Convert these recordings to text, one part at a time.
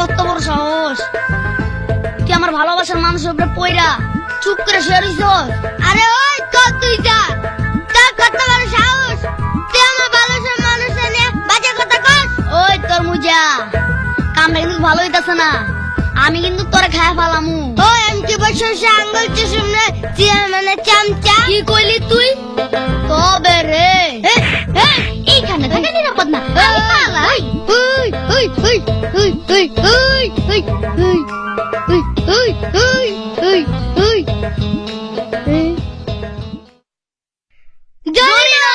কত বড় সাহস! তুই আমার ভালোবাসার মানুষের উপরে পয়রা চুপ করে শুয়ে রইছস। আরে ওই তো তুই যা, তোর কত বড় সাহস! তুই আমার ভালোবাসার মানুষের নিয়ে বাজে কথা কস। ওই তোর মুজা, কামটা কিন্তু ভালো হইতাছে না। আমি কিন্তু তোরে খায়া ফালামু। ওই আমি কি বলছি আঙ্গুল চুষুমনে মানে চামচা। কি কইলি তুই? তবে রে এইখানে থাকা নিরাপদ না। আমি পালাই। ওই ওই ওই ওই ওই ওই ওই ওই ওই ওই ওই ওই ওই জরিনা!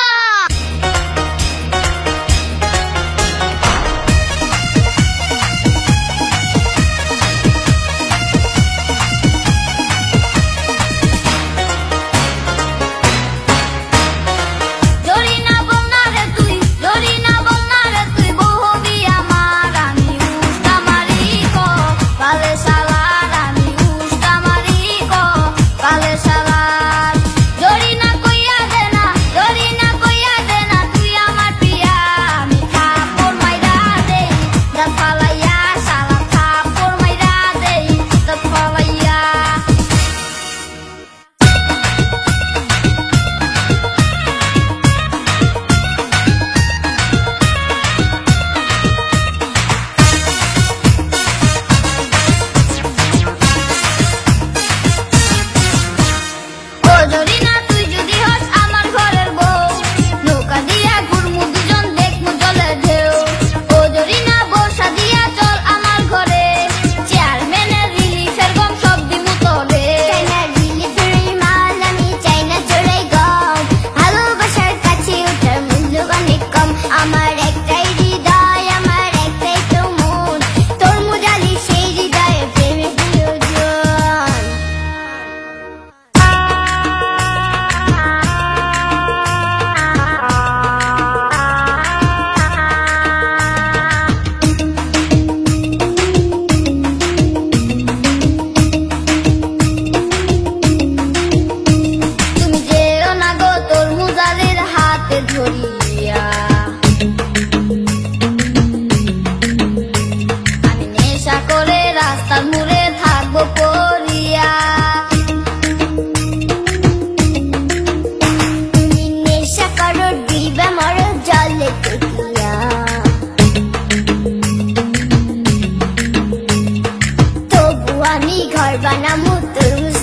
ঘর বানামু তোর